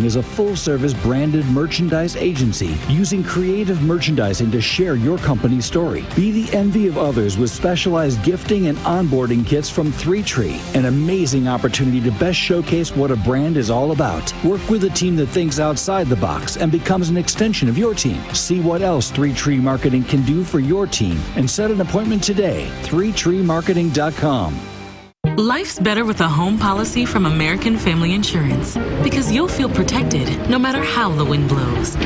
is a full-service branded merchandise agency using creative merchandising to share your company's story. Be the envy of others with specialized gifting and onboarding kits from 3Tree, an amazing opportunity to best showcase what a brand is all about. Work with a team that thinks outside the box and becomes an extension of your team. See what else 3Tree Marketing can do for your team and set an appointment today. 3treemarketing.com. Life's better with a home policy from American Family Insurance because you'll feel protected no matter how the wind blows.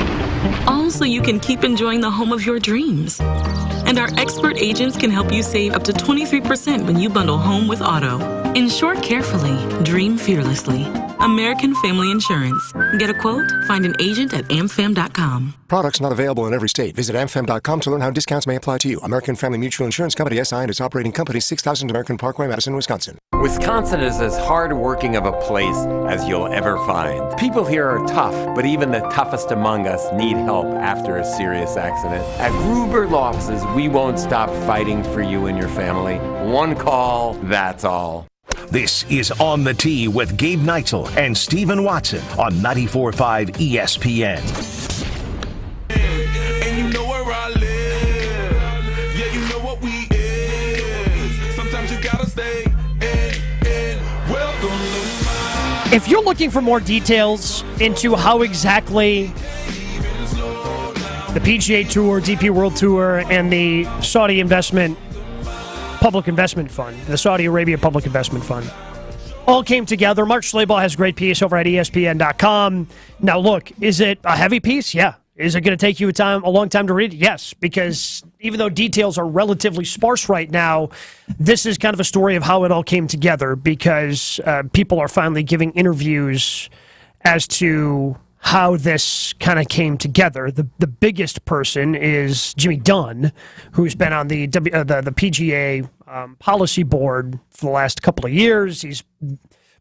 All so you can keep enjoying the home of your dreams. And our expert agents can help you save up to 23% when you bundle home with auto. Insure carefully, dream fearlessly. American Family Insurance. Get a quote? Find an agent at amfam.com. Products not available in every state. Visit amfam.com to learn how discounts may apply to you. American Family Mutual Insurance Company, SI, and its operating company, 6000 American Parkway, Madison, Wisconsin. Wisconsin is as hard-working of a place as you'll ever find. People here are tough, but even the toughest among us need help after a serious accident. At Gruber Law Offices, we won't stop fighting for you and your family. One call, that's all. This is On the Tee with Gabe Neitzel and Stephen Watson on 94.5 ESPN. And you know where I live. Yeah, you know what we is. Sometimes you gotta stay in. Welcome to my... If you're looking for more details into how exactly the PGA Tour, DP World Tour, and the Saudi Public Investment Fund, the Saudi Arabia Public Investment Fund, all came together. Mark Schlabach has a great piece over at ESPN.com. Now, look, is it a heavy piece? Yeah. Is it going to take you a long time to read? Yes, because even though details are relatively sparse right now, this is kind of a story of how it all came together because people are finally giving interviews as to how this kind of came together. The biggest person is Jimmy Dunn, who's been on the PGA policy board for the last couple of years. He's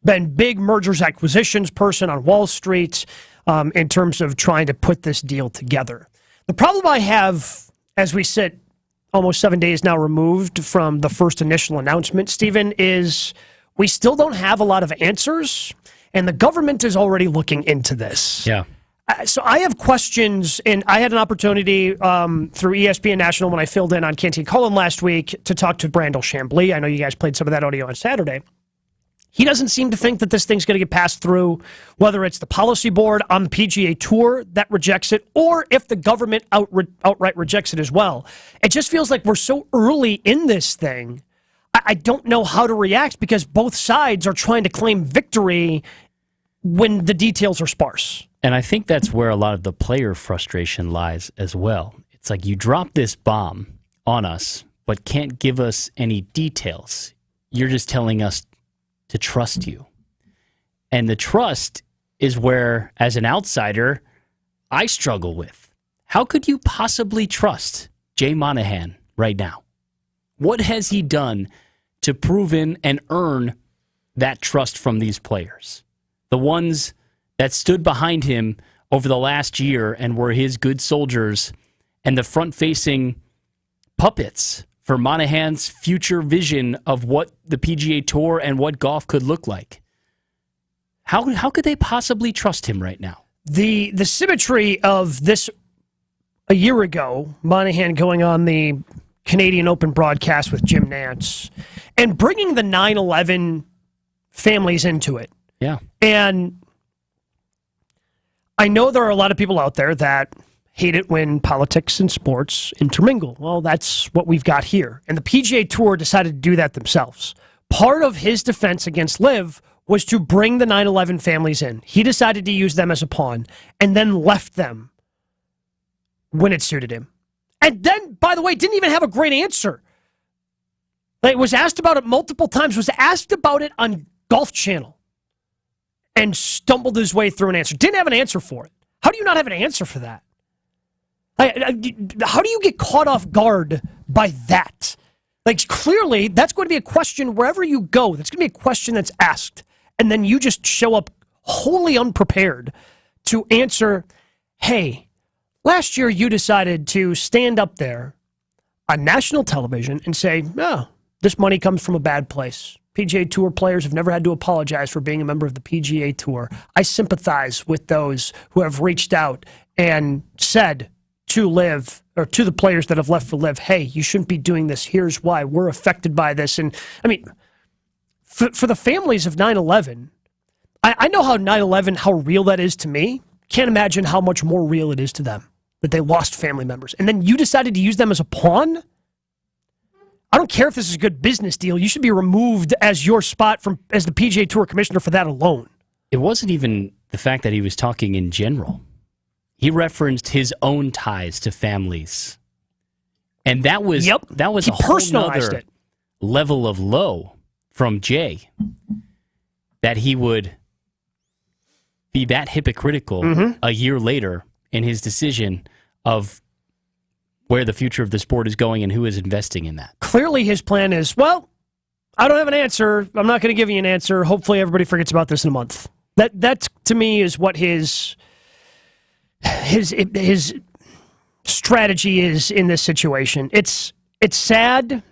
been big mergers acquisitions person on Wall Street in terms of trying to put this deal together. The problem I have as we sit almost 7 days now removed from the first initial announcement, Stephen, is we still don't have a lot of answers. And the government is already looking into this. Yeah. So I have questions, and I had an opportunity through ESPN National when I filled in on Canty Cullen last week to talk to Brandel Chambly. I know you guys played some of that audio on Saturday. He doesn't seem to think that this thing's going to get passed through, whether it's the policy board on the PGA Tour that rejects it, or if the government outright rejects it as well. It just feels like we're so early in this thing. I don't know how to react because both sides are trying to claim victory when the details are sparse. And I think that's where a lot of the player frustration lies as well. It's like you drop this bomb on us, but can't give us any details. You're just telling us to trust you. And the trust is where, as an outsider, I struggle with. How could you possibly trust Jay Monahan right now? What has he done to prove in and earn that trust from these players? The ones that stood behind him over the last year and were his good soldiers and the front-facing puppets for Monahan's future vision of what the PGA Tour and what golf could look like. How could they possibly trust him right now? The symmetry of this a year ago, Monahan going on the Canadian Open broadcast with Jim Nantz and bringing the 9/11 families into it. Yeah. And I know there are a lot of people out there that hate it when politics and sports intermingle. Well, that's what we've got here. And the PGA Tour decided to do that themselves. Part of his defense against LIV was to bring the 9/11 families in. He decided to use them as a pawn and then left them when it suited him. And then, by the way, didn't even have a great answer. Like, was asked about it multiple times, was asked about it on Golf Channel and stumbled his way through an answer. Didn't have an answer for it. How do you not have an answer for that? How do you get caught off guard by that? Like, clearly, that's going to be a question wherever you go. That's going to be a question that's asked. And then you just show up wholly unprepared to answer, hey, last year you decided to stand up there on national television and say, oh, this money comes from a bad place. PGA Tour players have never had to apologize for being a member of the PGA Tour. I sympathize with those who have reached out and said to LIV, or to the players that have left for LIV, hey, you shouldn't be doing this. Here's why. We're affected by this. And, I mean, for the families of 9/11, I know how 9/11, how real that is to me. Can't imagine how much more real it is to them that they lost family members. And then you decided to use them as a pawn? I don't care if this is a good business deal. You should be removed as your spot as the PGA Tour commissioner for that alone. It wasn't even the fact that he was talking in general. He referenced his own ties to families. And that was he a whole personalized nother level of low from Jay. That he would be that hypocritical a year later in his decision of where the future of the sport is going and who is investing in that. Clearly his plan is, well, I don't have an answer. I'm not going to give you an answer. Hopefully everybody forgets about this in a month. That to me is what his strategy is in this situation. It's sad.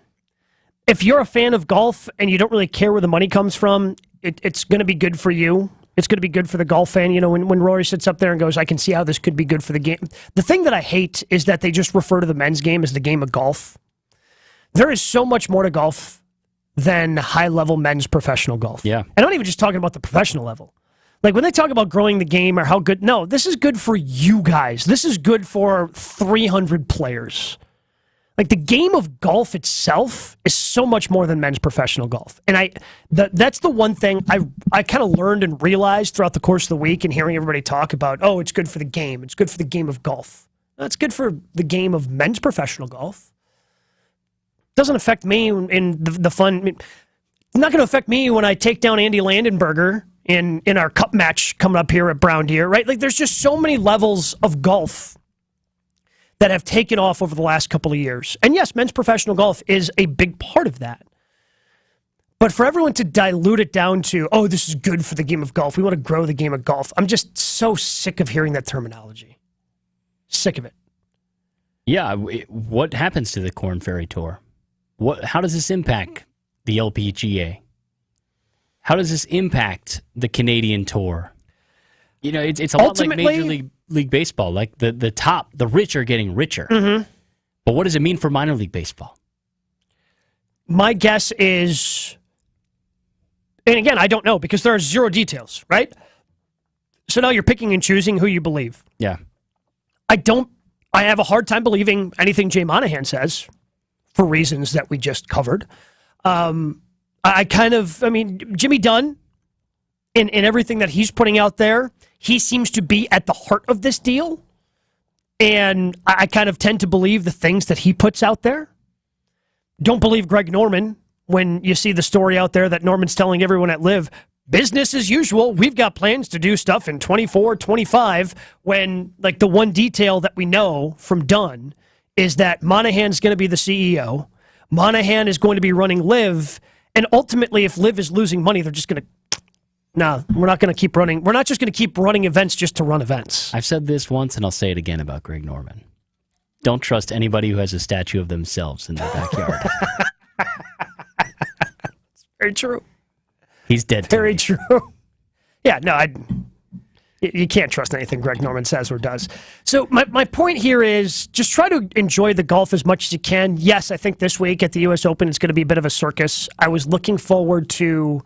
If you're a fan of golf and you don't really care where the money comes from, it's going to be good for you. It's going to be good for the golf fan. You know, when Rory sits up there and goes, I can see how this could be good for the game. The thing that I hate is that they just refer to the men's game as the game of golf. There is so much more to golf than high-level men's professional golf. Yeah. I'm not even just talking about the professional level. Like, when they talk about growing the game or how good... No, this is good for you guys. This is good for 300 players. Like, the game of golf itself is so much more than men's professional golf. And that's the one thing I kind of learned and realized throughout the course of the week and hearing everybody talk about, oh, it's good for the game. It's good for the game of golf. No, it's good for the game of men's professional golf. It doesn't affect me in the fun. I mean, it's not going to affect me when I take down Andy Landenberger in our cup match coming up here at Brown Deer, right? Like, there's just so many levels of golf that have taken off over the last couple of years. And yes, men's professional golf is a big part of that. But for everyone to dilute it down to, oh, this is good for the game of golf, we want to grow the game of golf, I'm just so sick of hearing that terminology. Sick of it. Yeah, what happens to the Korn Ferry Tour? How does this impact the LPGA? How does this impact the Canadian Tour? You know, it's a lot like Major League Baseball. Like the rich are getting richer. Mm-hmm. But what does it mean for minor league baseball? My guess is, and again, I don't know because there are zero details, right? So now you're picking and choosing who you believe. Yeah. I have a hard time believing anything Jay Monahan says for reasons that we just covered. Jimmy Dunn, in everything that he's putting out there, he seems to be at the heart of this deal. And I kind of tend to believe the things that he puts out there. Don't believe Greg Norman when you see the story out there that Norman's telling everyone at LIV, business as usual. We've got plans to do stuff in 24, 25, when like the one detail that we know from Dunn is that Monahan's going to be the CEO. Monahan is going to be running LIV. And ultimately, if LIV is losing money, they're just going to, no, we're not going to keep running. We're not just going to keep running events just to run events. I've said this once, and I'll say it again about Greg Norman. Don't trust anybody who has a statue of themselves in their backyard. It's very true. He's dead. Very true. Yeah, no, you can't trust anything Greg Norman says or does. So my point here is just try to enjoy the golf as much as you can. Yes, I think this week at the U.S. Open it's going to be a bit of a circus. I was looking forward to...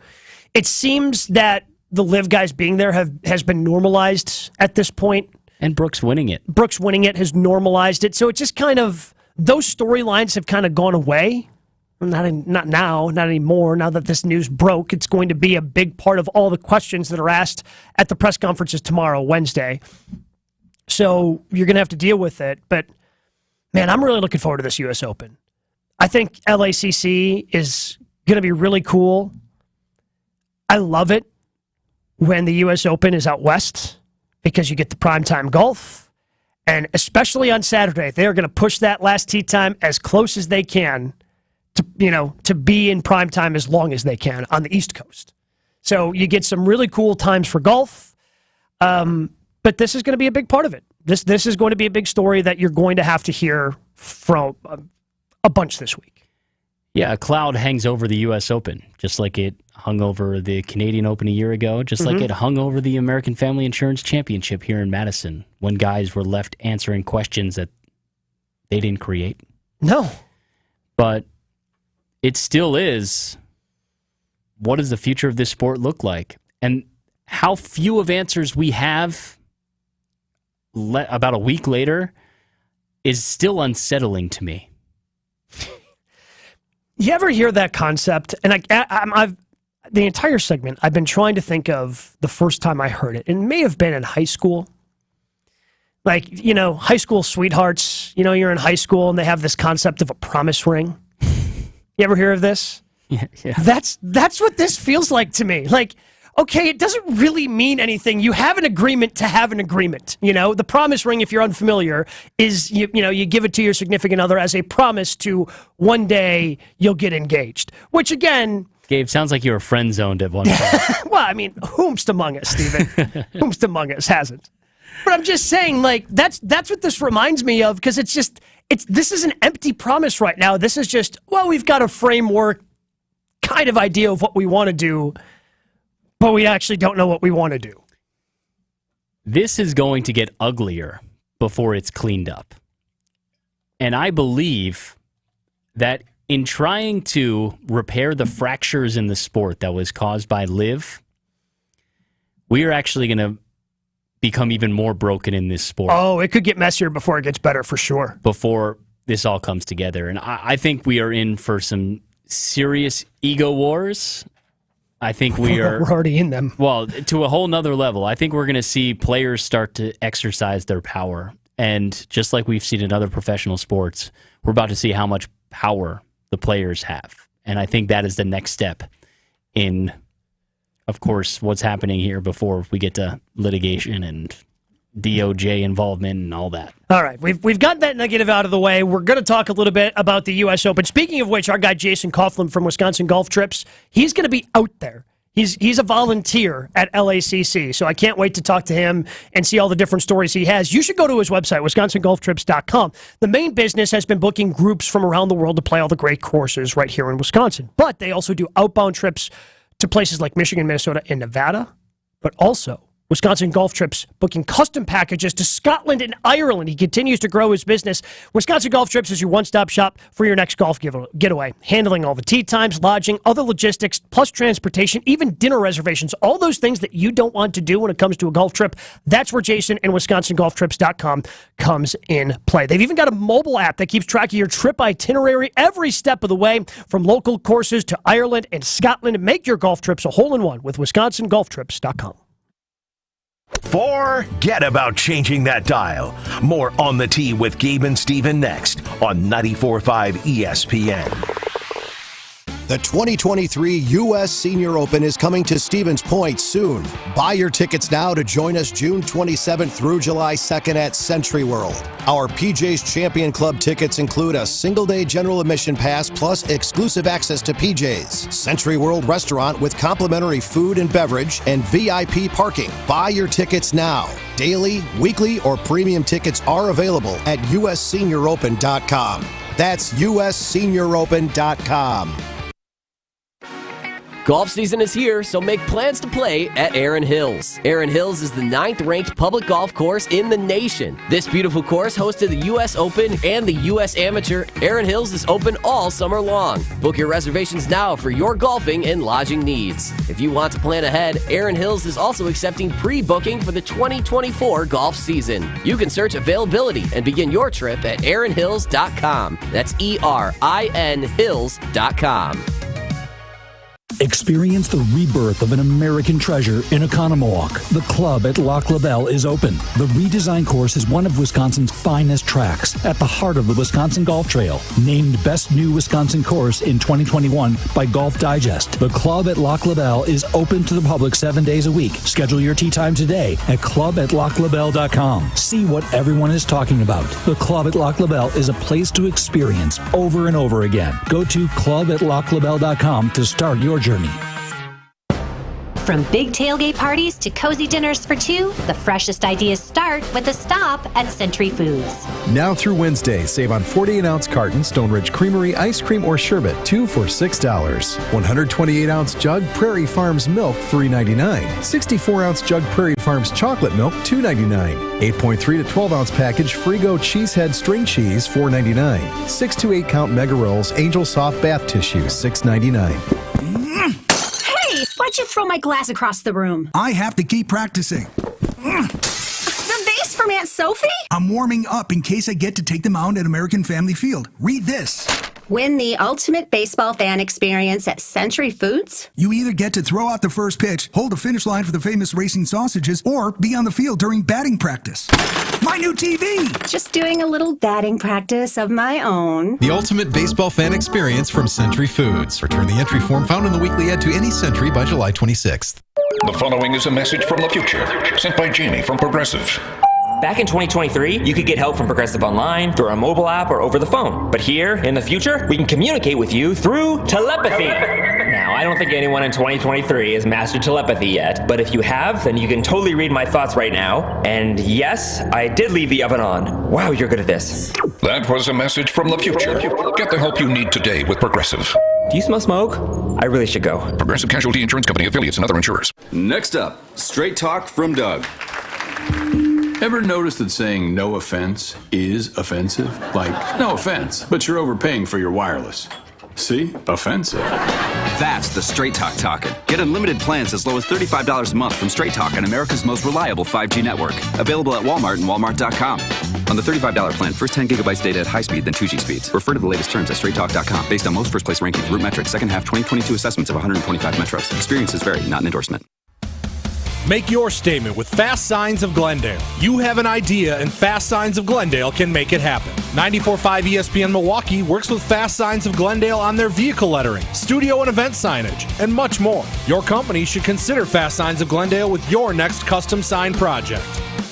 It seems that the LIV guys being there has been normalized at this point. And Brooks winning it. Brooks winning it has normalized it. So it just kind of... Those storylines have kind of gone away. Not now, not anymore. Now that this news broke, it's going to be a big part of all the questions that are asked at the press conferences tomorrow, Wednesday. So you're going to have to deal with it. But, man, I'm really looking forward to this U.S. Open. I think LACC is going to be really cool. I love it when the U.S. Open is out west because you get the primetime golf. And especially on Saturday, they're going to push that last tee time as close as they can to be in prime time as long as they can on the East Coast. So you get some really cool times for golf, but this is going to be a big part of it. This is going to be a big story that you're going to have to hear from a bunch this week. Yeah, a cloud hangs over the U.S. Open, just like it hung over the Canadian Open a year ago, just like it hung over the American Family Insurance Championship here in Madison, when guys were left answering questions that they didn't create. No. But it still is, what does the future of this sport look like? And how few of answers we have about a week later is still unsettling to me. You ever hear that concept? And I've the entire segment, I've been trying to think of the first time I heard it. It may have been in high school. Like, high school sweethearts. You're in high school and they have this concept of a promise ring. You ever hear of this? Yeah. That's what this feels like to me. Like, okay, it doesn't really mean anything. You have an agreement to have an agreement. The promise ring, if you're unfamiliar, is you give it to your significant other as a promise to one day you'll get engaged. Which again, Gabe, sounds like you were friend zoned at one point. Well, I mean, whomst among us, Stephen? Whomst among us hasn't? But I'm just saying, like, that's what this reminds me of, because this is an empty promise right now. This is just, well, we've got a framework kind of idea of what we want to do, but we actually don't know what we want to do. This is going to get uglier before it's cleaned up. And I believe that in trying to repair the fractures in the sport that was caused by LIV, we are actually going to become even more broken in this sport. Oh, it could get messier before it gets better, for sure. Before this all comes together. And I think we are in for some serious ego wars. I think we're already in them. Well, to a whole nother level. I think we're going to see players start to exercise their power. And just like we've seen in other professional sports, we're about to see how much power the players have. And I think that is the next step in, of course, what's happening here before we get to litigation and DOJ involvement and all that. All right, we've got that negative out of the way. We're going to talk a little bit about the U.S. Open. Speaking of which, our guy Jason Coughlin from Wisconsin Golf Trips, he's going to be out there. He's a volunteer at LACC, so I can't wait to talk to him and see all the different stories he has. You should go to his website, WisconsinGolfTrips.com. The main business has been booking groups from around the world to play all the great courses right here in Wisconsin. But they also do outbound trips to places like Michigan, Minnesota, and Nevada, but also Wisconsin Golf Trips booking custom packages to Scotland and Ireland. He continues to grow his business. Wisconsin Golf Trips is your one-stop shop for your next golf getaway, handling all the tee times, lodging, other logistics, plus transportation, even dinner reservations, all those things that you don't want to do when it comes to a golf trip. That's where Jason and WisconsinGolfTrips.com comes in play. They've even got a mobile app that keeps track of your trip itinerary every step of the way, from local courses to Ireland and Scotland. Make your golf trips a hole-in-one with WisconsinGolfTrips.com. Forget about changing that dial. More On the Tee with Gabe and Steven next on 94.5 ESPN. The 2023 U.S. Senior Open is coming to Stevens Point soon. Buy your tickets now to join us June 27th through July 2nd at Century World. Our PJ's Champion Club tickets include a single-day general admission pass plus exclusive access to PJ's, Century World Restaurant with complimentary food and beverage, and VIP parking. Buy your tickets now. Daily, weekly, or premium tickets are available at USSeniorOpen.com. That's USSeniorOpen.com. Golf season is here, so make plans to play at Erin Hills. Erin Hills is the 9th-ranked public golf course in the nation. This beautiful course hosted the U.S. Open and the U.S. Amateur. Erin Hills is open all summer long. Book your reservations now for your golfing and lodging needs. If you want to plan ahead, Erin Hills is also accepting pre-booking for the 2024 golf season. You can search availability and begin your trip at erinhills.com. That's ERIN Hills.com. Experience the rebirth of an American treasure in Oconomowoc. The club at Lac La Belle is open. The redesigned course is one of Wisconsin's finest tracks at the heart of the Wisconsin Golf Trail. Named Best New Wisconsin Course in 2021 by Golf Digest. The club at Lac La Belle is open to the public 7 days a week. Schedule your tee time today at club@laclabelle.com. See what everyone is talking about. The club at Lac La Belle is a place to experience over and over again. Go to club@laclabelle.com to start your journey. From big tailgate parties to cozy dinners for two, the freshest ideas start with a stop at Century Foods. Now through Wednesday, save on 48-ounce carton Stone Ridge Creamery ice cream or sherbet, 2 for $6. 128-ounce jug Prairie Farms milk, $3.99. 64-ounce jug Prairie Farms chocolate milk, $2.99. 8.3 to 12-ounce package Frigo Cheesehead string cheese, $4.99. 6 to 8 count Mega Rolls Angel Soft Bath Tissue, $6.99. Why'd you throw my glass across the room? I have to keep practicing. The vase from Aunt Sophie? I'm warming up in case I get to take them out at American Family Field. Read this. Win the ultimate baseball fan experience at Century Foods? You either get to throw out the first pitch, hold the finish line for the famous racing sausages, or be on the field during batting practice. My new TV! Just doing a little batting practice of my own. The ultimate baseball fan experience from Century Foods. Return the entry form found in the weekly ad to any Century by July 26th. The following is a message from the future, sent by Jamie from Progressive. Back in 2023, you could get help from Progressive online, through our mobile app, or over the phone. But here, in the future, we can communicate with you through telepathy. Now, I don't think anyone in 2023 has mastered telepathy yet, but if you have, then you can totally read my thoughts right now. And yes, I did leave the oven on. Wow, you're good at this. That was a message from the future. Get the help you need today with Progressive. Do you smell smoke? I really should go. Progressive Casualty Insurance Company, affiliates, and other insurers. Next up, Straight Talk from Doug. Ever notice that saying no offense is offensive? Like, no offense, but you're overpaying for your wireless. See? Offensive. That's the Straight Talk talking. Get unlimited plans as low as $35 a month from Straight Talk on America's most reliable 5G network. Available at Walmart and Walmart.com. On the $35 plan, first 10 gigabytes data at high speed, then 2G speeds. Refer to the latest terms at straighttalk.com. Based on most first place rankings, Root Metrics, second half 2022 assessments of 125 metros. Experiences vary, not an endorsement. Make your statement with Fast Signs of Glendale. You have an idea, and Fast Signs of Glendale can make it happen. 94.5 ESPN Milwaukee works with Fast Signs of Glendale on their vehicle lettering, studio and event signage, and much more. Your company should consider Fast Signs of Glendale with your next custom sign project.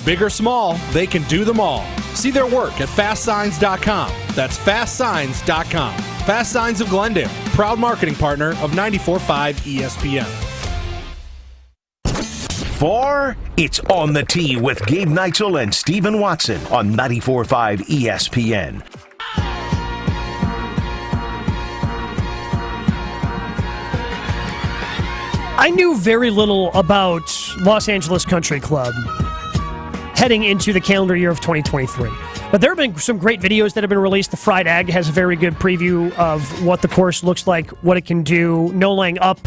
Big or small, they can do them all. See their work at fastsigns.com. That's fastsigns.com. Fast Signs of Glendale, proud marketing partner of 94.5 ESPN. It's On the Tee with Gabe Neitzel and Stephen Watson on 94.5 ESPN. I knew very little about Los Angeles Country Club heading into the calendar year of 2023. But there have been some great videos that have been released. The Fried Egg has a very good preview of what the course looks like, what it can do. No Laying Up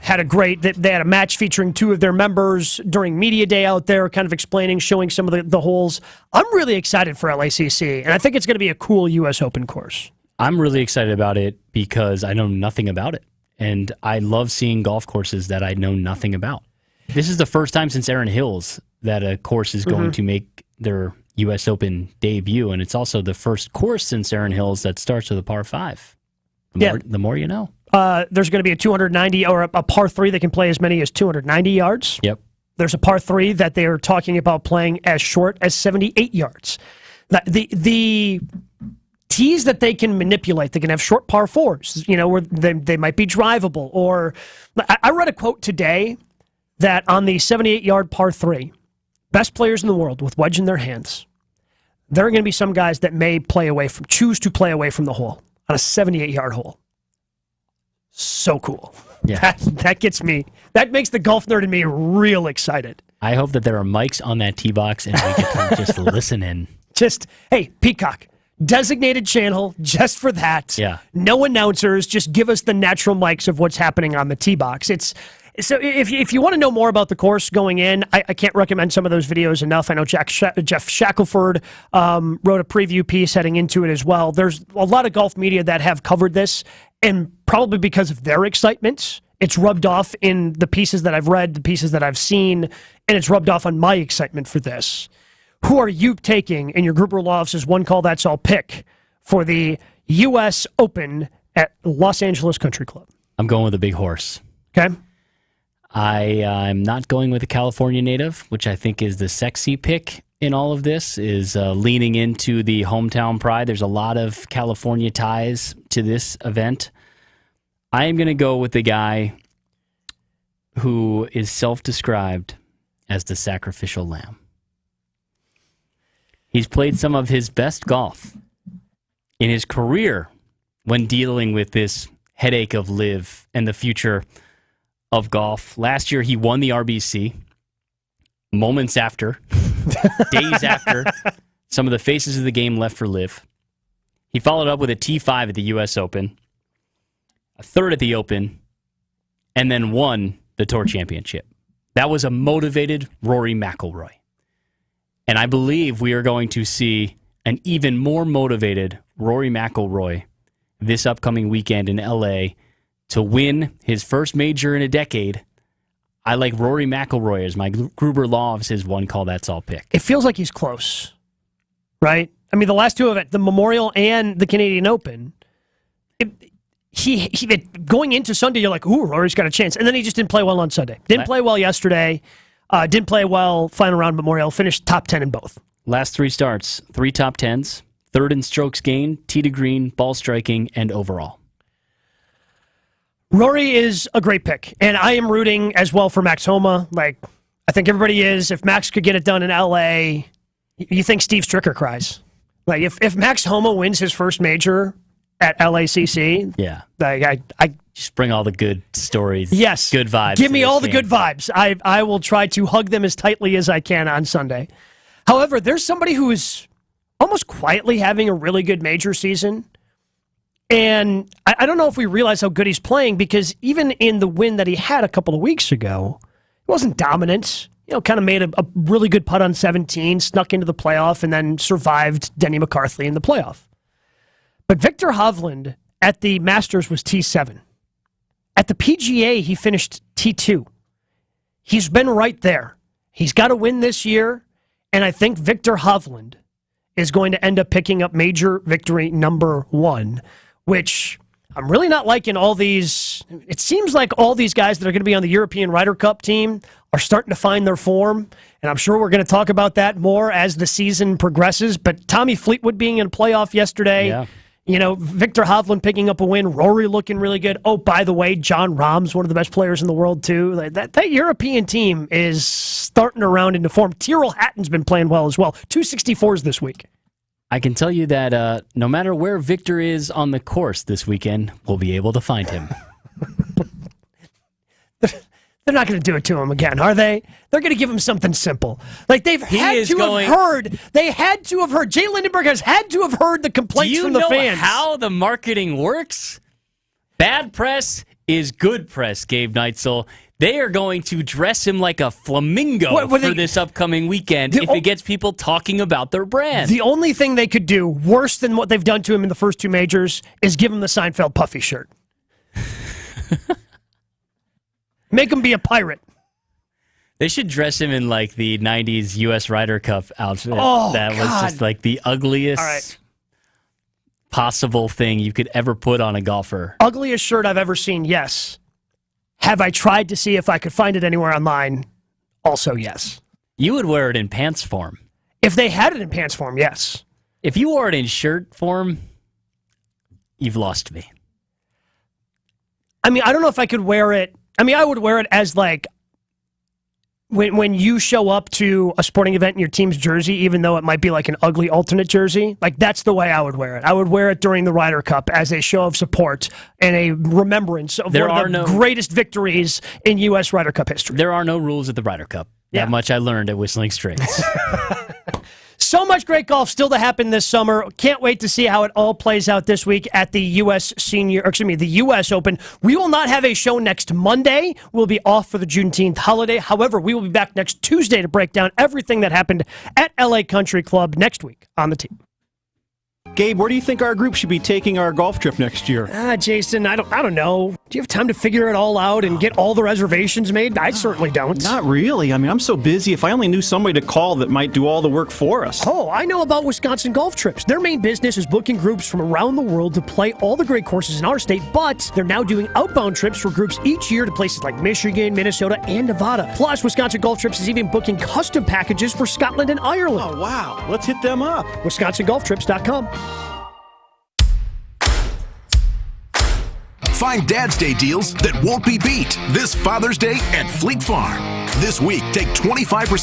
had a great, they had a match featuring two of their members during media day out there, kind of explaining, showing some of the holes. I'm really excited for LACC, and I think it's going to be a cool U.S. Open course. I'm really excited about it because I know nothing about it, and I love seeing golf courses that I know nothing about. This is the first time since Erin Hills that a course is going to make their U.S. Open debut, and it's also the first course since Erin Hills that starts with a par 5. The more you know. There's going to be a 290 or a par 3 that can play as many as 290 yards. Yep. There's a par 3 that they are talking about playing as short as 78 yards. The tees that they can manipulate, they can have short par 4s, where they might be drivable. Or I read a quote today that on the 78-yard par 3, best players in the world with wedge in their hands, there are going to be some guys that may choose to play away from the hole on a 78-yard hole. So cool. Yeah. That gets me. That makes the golf nerd in me real excited. I hope that there are mics on that tee box and we get to just listen in. Hey, Peacock, designated channel just for that. Yeah. No announcers. Just give us the natural mics of what's happening on the tee box. So if you want to know more about the course going in, I can't recommend some of those videos enough. I know Jeff Shackelford wrote a preview piece heading into it as well. There's a lot of golf media that have covered this, and probably because of their excitement, it's rubbed off in the pieces that I've read, the pieces that I've seen, and it's rubbed off on my excitement for this. Who are you taking in your Group Roloff's One Call That's All pick for the U.S. Open at Los Angeles Country Club? I'm going with a big horse. Okay. I'm not going with a California native, which I think is the sexy pick in all of this, is leaning into the hometown pride. There's a lot of California ties to this event. I am going to go with the guy who is self-described as the sacrificial lamb. He's played some of his best golf in his career when dealing with this headache of live and the future of golf. Last year, he won the RBC moments after, days after, some of the faces of the game left for live. He followed up with a T5 at the U.S. Open, a third at the Open, and then won the Tour Championship. That was a motivated Rory McIlroy. And I believe we are going to see an even more motivated Rory McIlroy this upcoming weekend in L.A. to win his first major in a decade. I like Rory McIlroy as my Gruber Law is his one call that's all pick. It feels like he's close, right? I mean, the last two of it, the Memorial and the Canadian Open, going into Sunday, you're like, ooh, Rory's got a chance. And then he just didn't play well on Sunday. Didn't play well yesterday. Didn't play well final round Memorial. Finished top 10 in both. Last three starts, 3 top 10s, third in strokes gained, tee to green, ball striking, and overall. Rory is a great pick, and I am rooting as well for Max Homa. Like, I think everybody is. If Max could get it done in L.A., you think Steve Stricker cries. Like, if Max Homa wins his first major at LACC, yeah, like I just bring all the good stories. Yes, good vibes. Give me all the good vibes. I will try to hug them as tightly as I can on Sunday. However, there's somebody who is almost quietly having a really good major season. And I don't know if we realize how good he's playing, because even in the win that he had a couple of weeks ago, it wasn't dominant. You know, kind of made a really good putt on 17, snuck into the playoff, and then survived Denny McCarthy in the playoff. But Victor Hovland at the Masters was T7. At the PGA, he finished T2. He's been right there. He's got to win this year, and I think Victor Hovland is going to end up picking up major victory number 1, which I'm really not liking all these. It seems like all these guys that are going to be on the European Ryder Cup team are starting to find their form, and I'm sure we're going to talk about that more as the season progresses. But Tommy Fleetwood being in a playoff yesterday, you know, Victor Hovland picking up a win, Rory looking really good. Oh, by the way, John Rahm's one of the best players in the world, too. That European team is starting to round into form. Tyrrell Hatton's been playing well as well. 264s this week. I can tell you that no matter where Victor is on the course this weekend, we'll be able to find him. They're not going to do it to him again, are they? They're going to give him something simple. Like They had to have heard. Jay Lindenberg has had to have heard the complaints from the fans. Do you know how the marketing works? Bad press is good press, Gabe Neitzel. They are going to dress him like a flamingo for this upcoming weekend if it gets people talking about their brand. The only thing they could do worse than what they've done to him in the first two majors is give him the Seinfeld puffy shirt. Make him be a pirate. They should dress him in like the 90s U.S. Ryder Cup outfit. Was just like the ugliest possible thing you could ever put on a golfer. Ugliest shirt I've ever seen, yes. Have I tried to see if I could find it anywhere online? Also, yes. You would wear it in pants form. If they had it in pants form, yes. If you wore it in shirt form, you've lost me. I mean, I don't know if I could wear it. I mean, I would wear it as like when you show up to a sporting event in your team's jersey, even though it might be like an ugly alternate jersey. Like, that's the way I would wear it. I would wear it during the Ryder Cup as a show of support and a remembrance of one of the greatest victories in U.S. Ryder Cup history. There are no rules at the Ryder Cup. That much I learned at Whistling Straits. So much great golf still to happen this summer. Can't wait to see how it all plays out this week at the the U.S. Open. We will not have a show next Monday. We'll be off for the Juneteenth holiday. However, we will be back next Tuesday to break down everything that happened at LA Country Club next week on the team. Gabe, where do you think our group should be taking our golf trip next year? Jason, I don't know. Do you have time to figure it all out and get all the reservations made? I certainly don't. Not really. I mean, I'm so busy. If I only knew somebody to call that might do all the work for us. Oh, I know about Wisconsin Golf Trips. Their main business is booking groups from around the world to play all the great courses in our state, but they're now doing outbound trips for groups each year to places like Michigan, Minnesota, and Nevada. Plus, Wisconsin Golf Trips is even booking custom packages for Scotland and Ireland. Oh, wow. Let's hit them up. WisconsinGolfTrips.com. Find Dad's Day deals that won't be beat this Father's Day at Fleet Farm. This week, take 25%